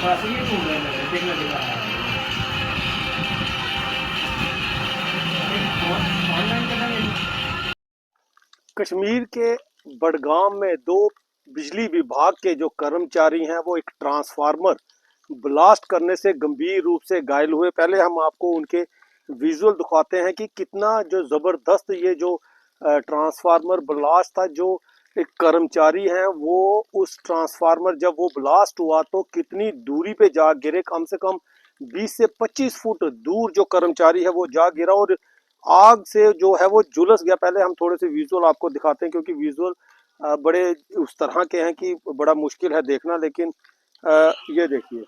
कश्मीर के बडगाम में दो बिजली विभाग के जो कर्मचारी हैं वो एक ट्रांसफार्मर ब्लास्ट करने से गंभीर रूप से घायल हुए। पहले हम आपको उनके विजुअल दिखाते हैं कि कितना जो जबरदस्त ये जो ट्रांसफार्मर ब्लास्ट था। जो एक कर्मचारी हैं वो उस ट्रांसफार्मर जब वो ब्लास्ट हुआ तो कितनी दूरी पे जा गिरे, कम से कम 20 से 25 फुट दूर जो कर्मचारी है वो जा गिरा और आग से जो है वो झुलस गया। पहले हम थोड़े से विजुअल आपको दिखाते हैं क्योंकि विजुअल बड़े उस तरह के हैं कि बड़ा मुश्किल है देखना, लेकिन ये देखिए।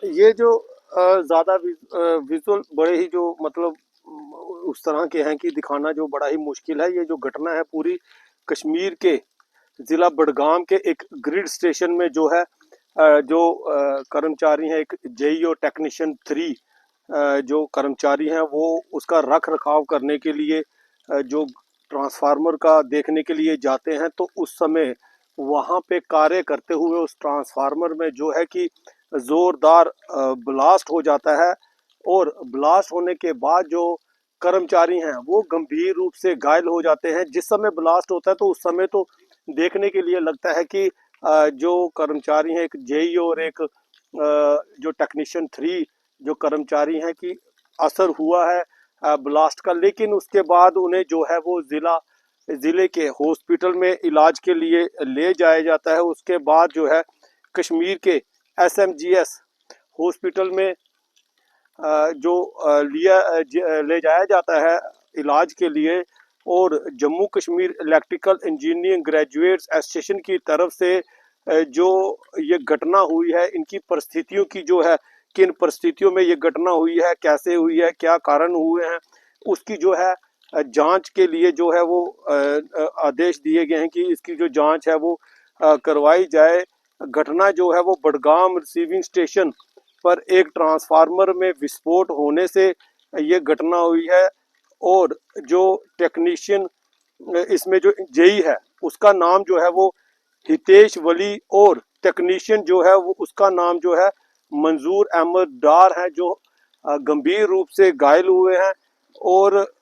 ये जो ज्यादा विजुअल बड़े ही जो मतलब उस तरह के हैं कि दिखाना जो बड़ा ही मुश्किल है। ये जो घटना है पूरी कश्मीर के जिला बडगाम के एक ग्रिड स्टेशन में जो है जो कर्मचारी हैं, एक जेईओ टेक्नीशियन 3 जो कर्मचारी हैं वो उसका रख रखाव करने के लिए जो ट्रांसफार्मर का देखने के लिए जाते हैं तो उस समय वहाँ पे कार्य करते हुए उस ट्रांसफार्मर में जो है कि जोरदार ब्लास्ट हो जाता है और ब्लास्ट होने के बाद जो कर्मचारी हैं वो गंभीर रूप से घायल हो जाते हैं। जिस समय ब्लास्ट होता है तो उस समय तो देखने के लिए लगता है कि जो कर्मचारी हैं, एक जेई और एक जो टेक्नीशियन 3 जो कर्मचारी हैं कि असर हुआ है ब्लास्ट का, लेकिन उसके बाद उन्हें जो है वो जिले के हॉस्पिटल में इलाज के लिए ले जाया जाता है। उसके बाद जो है कश्मीर के एसएमजीएस हॉस्पिटल में जो ले जाया जाता है इलाज के लिए। और Jammu Kashmir electrical engineering graduates association की तरफ से जो ये घटना हुई है, इनकी परिस्थितियों की जो है, किन परिस्थितियों में ये घटना हुई है, कैसे हुई है, क्या कारण हुए हैं, उसकी जो है जांच के लिए जो है वो आदेश दिए गए हैं कि इसकी जो जांच है वो करवाई जाए। घटना जो है वो बडगाम रिसीविंग स्टेशन पर एक ट्रांसफार्मर में विस्फोट होने से ये घटना हुई है। और जो टेक्नीशियन इसमें जो जेई है उसका नाम जो है वो हितेश वली और टेक्नीशियन जो है वो उसका नाम जो है मंजूर अहमद डार है, जो गंभीर रूप से घायल हुए हैं। और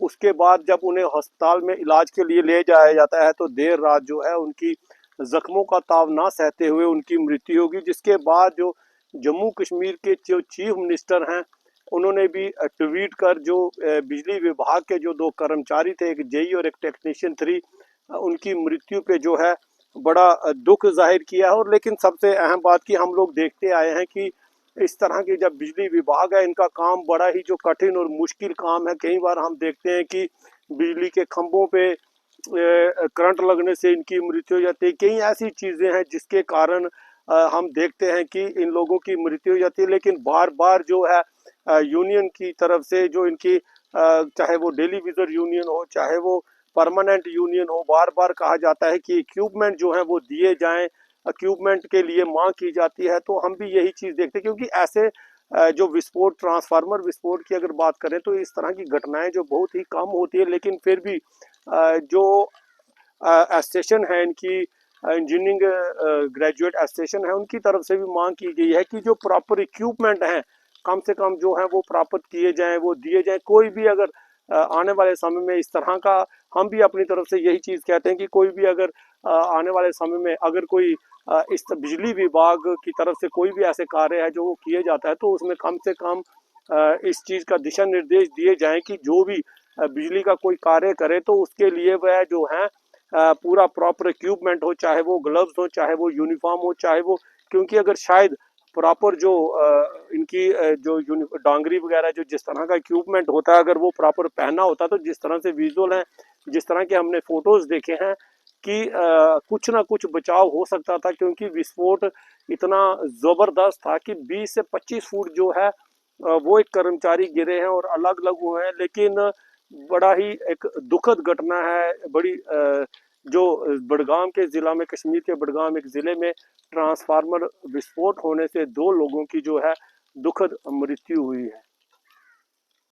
उसके बाद जब उन्हें अस्पताल में इलाज के लिए ले जाया जाता है तो देर रात जो है उनकी जख्मों का ताव ना सहते हुए उनकी मृत्यु होगी। जिसके बाद जो जम्मू कश्मीर के जो चीफ मिनिस्टर हैं उन्होंने भी ट्वीट कर जो बिजली विभाग के जो दो कर्मचारी थे, एक जेई और एक टेक्नीशियन 3, उनकी मृत्यु पे जो है बड़ा दुख जाहिर किया है। और लेकिन सबसे अहम बात की हम लोग देखते आए हैं कि इस तरह की जब बिजली विभाग है इनका काम बड़ा ही जो कठिन और मुश्किल काम है। कई बार हम देखते हैं कि बिजली के खंभों पे करंट लगने से इनकी मृत्यु हो जाती है। कई ऐसी चीज़ें हैं जिसके कारण हम देखते हैं कि इन लोगों की मृत्यु हो जाती है। लेकिन बार बार जो है यूनियन की तरफ से जो इनकी चाहे वो डेली विजर यूनियन हो चाहे वो परमानेंट यूनियन हो, बार बार कहा जाता है कि इक्विपमेंट जो है वो दिए जाएं, इक्विपमेंट के लिए मांग की जाती है। तो हम भी यही चीज़ देखते हैं क्योंकि ऐसे जो विस्फोट, ट्रांसफार्मर विस्फोट की अगर बात करें तो इस तरह की घटनाएं जो बहुत ही कम होती है। लेकिन फिर भी जो एसोसिएशन है इनकी इंजीनियरिंग ग्रेजुएट एसोसिएशन है उनकी तरफ से भी मांग की गई है कि जो प्रॉपर इक्विपमेंट हैं कम से कम जो है वो प्राप्त किए जाएं, वो दिए जाएं। कोई भी अगर आने वाले समय में इस तरह का, हम भी अपनी तरफ से यही चीज़ कहते हैं कि कोई भी अगर आने वाले समय में अगर कोई इस बिजली विभाग की तरफ से कोई भी ऐसे कार्य है जो वो किए जाता है तो उसमें कम से कम इस चीज़ का दिशा निर्देश दिए जाएं कि जो भी बिजली का कोई कार्य करे तो उसके लिए वह जो है पूरा प्रॉपर इक्विपमेंट हो, चाहे वो ग्लव्स हो, चाहे वो यूनिफॉर्म हो, चाहे वो, क्योंकि अगर शायद प्रॉपर जो इनकी जो डांगरी वगैरह जो जिस तरह का इक्विपमेंट होता है अगर वो प्रॉपर पहना होता तो जिस तरह से विजुअल है, जिस तरह के हमने फोटोज देखे हैं कि कुछ ना कुछ बचाव हो सकता था। क्योंकि विस्फोट इतना ज़बरदस्त था कि 20 से 25 फुट जो है वो एक कर्मचारी गिरे हैं और अलग अलग हुए हैं। लेकिन बड़ा ही एक दुखद घटना है, बड़ी जो बडगाम के ज़िला में, कश्मीर के बडगाम एक ज़िले में ट्रांसफार्मर विस्फोट होने से 2 लोगों की जो है दुखद मृत्यु हुई है।